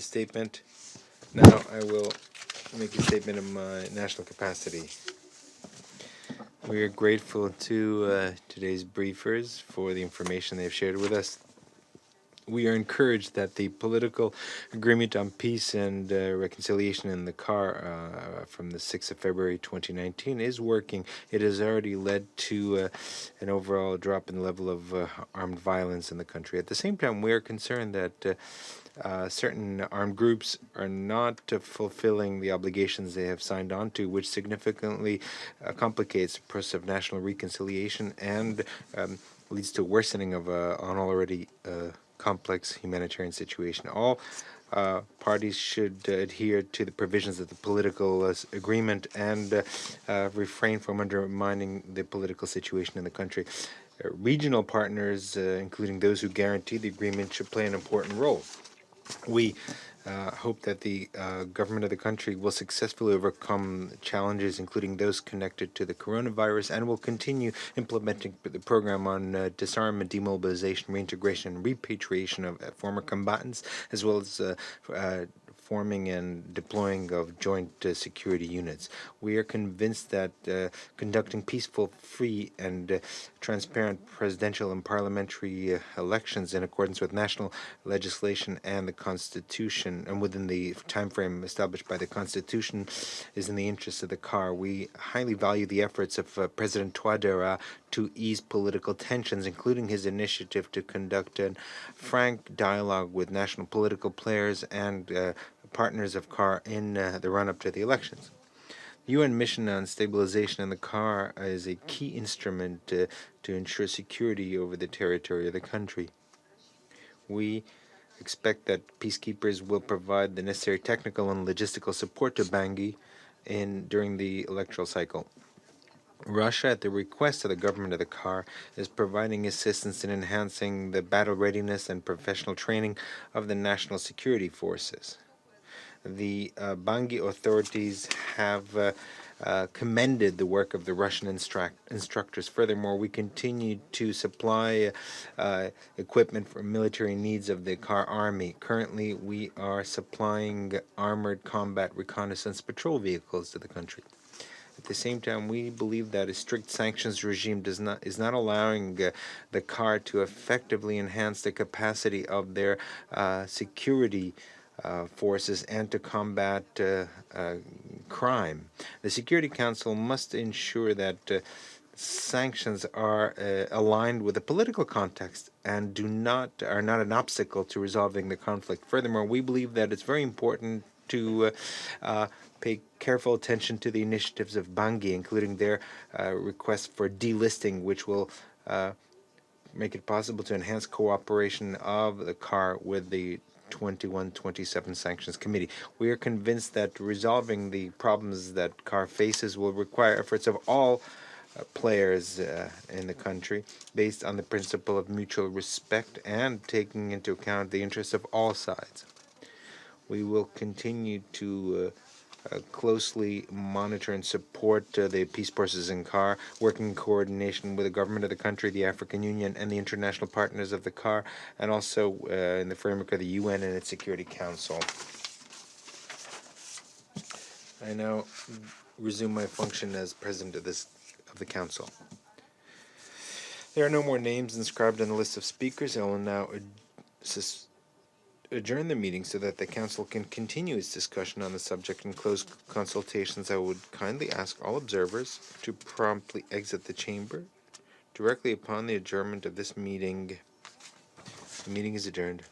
a statement. Now I will make a statement of my national capacity. We are grateful to today's briefers for the information they've shared with us. We are encouraged that the political agreement on peace and reconciliation in the car from the 6th of February 2019 is working. It has already led to an overall drop in the level of armed violence in the country. At the same time, we are concerned that certain armed groups are not fulfilling the obligations they have signed on to, which significantly complicates the process of national reconciliation and leads to worsening of an already complex humanitarian situation. All parties should adhere to the provisions of the political agreement and refrain from undermining the political situation in the country. Regional partners, including those who guarantee the agreement, should play an important role. We hope that the government of the country will successfully overcome challenges, including those connected to the coronavirus, and will continue implementing the program on disarmament, demobilization, reintegration, and repatriation of former combatants, as well as forming and deploying of joint security units. We are convinced that conducting peaceful, free, and transparent presidential and parliamentary elections in accordance with national legislation and the Constitution, and within the time frame established by the Constitution, is in the interest of the CAR. We highly value the efforts of President Touadéra to ease political tensions, including his initiative to conduct a frank dialogue with national political players and partners of CAR in the run-up to the elections. The UN mission on stabilization in the CAR is a key instrument to ensure security over the territory of the country. We expect that peacekeepers will provide the necessary technical and logistical support to Bangui during the electoral cycle. Russia, at the request of the government of the CAR, is providing assistance in enhancing the battle readiness and professional training of the national security forces. The Bangui authorities have commended the work of the Russian instructors. Furthermore, we continue to supply equipment for military needs of the CAR army. Currently, we are supplying armored combat reconnaissance patrol vehicles to the country. At the same time, we believe that a strict sanctions regime is not allowing the CAR to effectively enhance the capacity of their security forces and to combat crime. The Security Council must ensure that sanctions are aligned with the political context and are not an obstacle to resolving the conflict. Furthermore, we believe that it's very important to pay careful attention to the initiatives of Bangui, including their request for delisting, which will make it possible to enhance cooperation of the CAR with the 21-27 Sanctions Committee. We are convinced that resolving the problems that CAR faces will require efforts of all players in the country, based on the principle of mutual respect and taking into account the interests of all sides. We will continue to closely monitor and support the peace forces in CAR, working in coordination with the government of the country, the African Union, and the international partners of the CAR, and also in the framework of the UN and its Security Council. I now resume my function as president of the council. There are no more names inscribed on the list of speakers. I will now adjourn the meeting so that the council can continue its discussion on the subject and close consultations. I would kindly ask all observers to promptly exit the chamber directly upon the adjournment of this meeting. The meeting is adjourned.